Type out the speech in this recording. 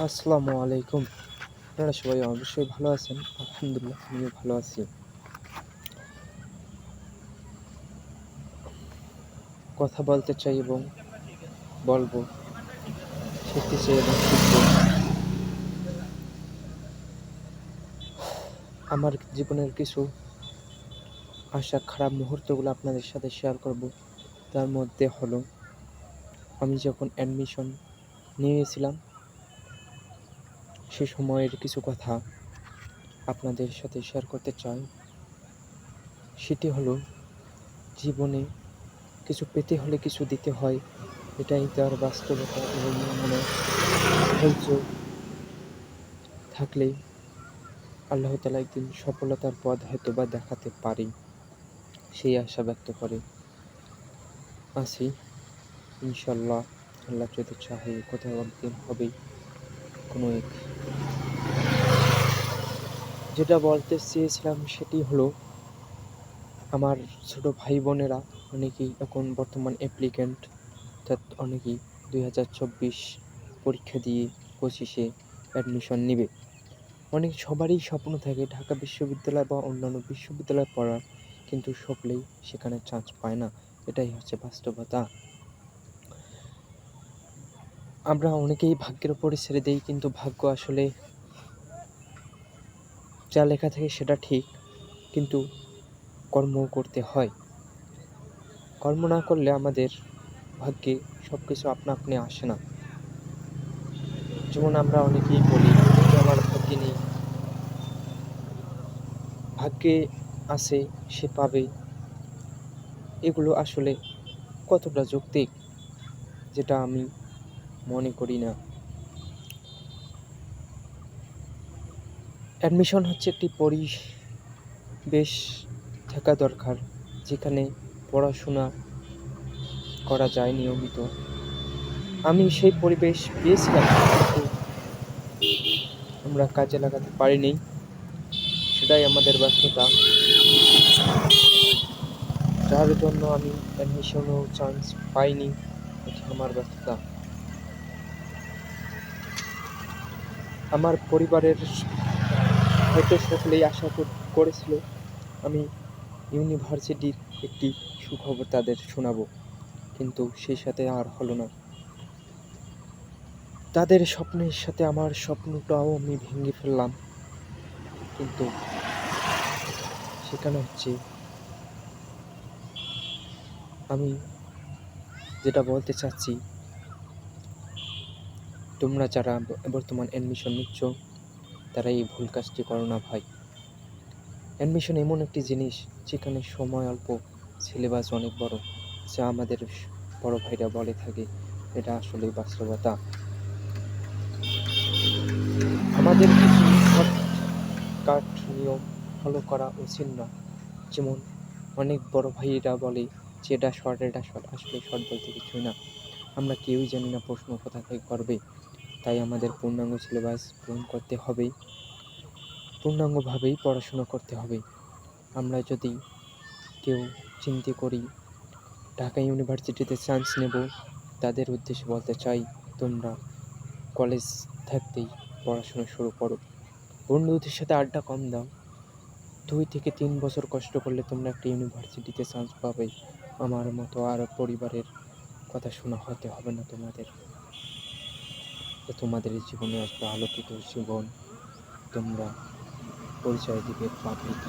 আসসালামু আলাইকুম। আপনারা সবাই অবশ্যই ভালো আছেন। আলহামদুলিল্লাহ আমিও ভালো আছি। কথা বলতে চাই এবং বলবো, শিখতে চাই এবং শিখবো। আমার জীবনের কিছু আসা খারাপ মুহূর্তগুলো আপনাদের সাথে শেয়ার করব। তার মধ্যে হলো, আমি যখন অ্যাডমিশন নিয়েছিলাম সে সময়ের কিছু কথা আপনাদের সাথে শেয়ার করতে চাই। সেটি হলো, জীবনে কিছু পেতে হলে কিছু দিতে হয়, এটাই তার বাস্তবতা। এবং মনে ধৈর্য থাকলে আল্লাহ তাআলা একদিন সফলতার পথ হয়তোবা দেখাতে পারে, সেই আশা ব্যক্ত করে আছি। ইনশাল্লাহ আল্লাহ যদি চাহে কোথাও একদিন হবেই কোনো এক। যেটা বলতে চেয়েছিলাম সেটি হলো, আমার ছোট ভাই বোনেরা অনেকেই এখন বর্তমান অ্যাপ্লিক্যান্ট, অর্থাৎ অনেকেই 2024 পরীক্ষা দিয়ে 25-এ অ্যাডমিশন নেবে। সবারই স্বপ্ন থাকে ঢাকা বিশ্ববিদ্যালয় বা অন্যান্য বিশ্ববিদ্যালয়ে পড়ার, কিন্তু সকলেই সেখানে চান্স পায় না। এটাই হচ্ছে বাস্তবতা। আমরা অনেকেই ভাগ্যের উপরে ছেড়ে দেই, কিন্তু ভাগ্য আসলে যা লেখা থাকে সেটা ঠিক, কিন্তু কর্ম করতে হয়। কর্ম না করলে আমাদের ভাগ্যে সব কিছু আপনা আপনি আসে না। যেমন আমরা অনেকেই বলি যে আমার ভাগ্যে নেই, ভাগ্যে আছে সে পাবে। এগুলো আসলে কতটা যৌক্তিক, যেটা আমি মনে করি না। অ্যাডমিশন হচ্ছে একটি পরিবেশ থাকা দরকার, যেখানে পড়াশোনা করা যায় নিয়মিত। আমি সেই পরিবেশ পেয়েছিলাম, কিন্তু আমরা কাজে লাগাতে পারিনি। সেটাই আমাদের ব্যর্থতা, যার জন্য আমি অ্যাডমিশনেও চান্স পাইনি। এটি আমার ব্যর্থতা। আমার পরিবারের হয়তো সকলেই আশা করেছিল আমি ইউনিভার্সিটির একটি সুখবর তাদের শোনাবো, কিন্তু সেই সাথে আর হলো না। তাদের স্বপ্নের সাথে আমার স্বপ্নটাও আমি ভেঙে ফেললাম। কিন্তু সেখানে হচ্ছে, আমি যেটা বলতে চাচ্ছি, তোমরা যারা বর্তমান অ্যাডমিশন নিচ্ছ তারা এই ভুল কাজটি করো না ভাই। অ্যাডমিশন এমন একটি জিনিস যেখানে সময় অল্প, সিলেবাস অনেক বড়, যা আমাদের বড় ভাইরা বলে থাকে, এটা আসলেই বাস্তবতা। আমাদের কিছু শর্টকাট নিয়ম ফলো করা উচিত না। যেমন অনেক বড় ভাইয়েরা বলে যে এটা শর্ট, এটা শর্ট। আসলে শর্ট বলতে কিছুই না। আমরা কেউই জানি না প্রশ্ন কোথা থেকে করবে, তাই আমাদের পূর্ণাঙ্গ সিলেবাস পূরণ করতে হবেই, পূর্ণাঙ্গভাবেই পড়াশোনা করতে হবে। আমরা যদি কেউ চিন্তা করি ঢাকা ইউনিভার্সিটিতে চান্স নেব, তাদের উদ্দেশ্যে বলতে চাই, তোমরা কলেজ থাকতেই পড়াশোনা শুরু করো। বন্ধুদের সাথে আড্ডা কম দাও। 2 থেকে 3 বছর কষ্ট করলে তোমরা একটা ইউনিভার্সিটিতে চান্স পাবে। আমার মতো আর পরিবারের কথা শোনা হতে হবে না তোমাদের। তোমাদের জীবনে আসবে আলোকিত জীবন। তোমরা পরিচয় দিবে পাবলিক।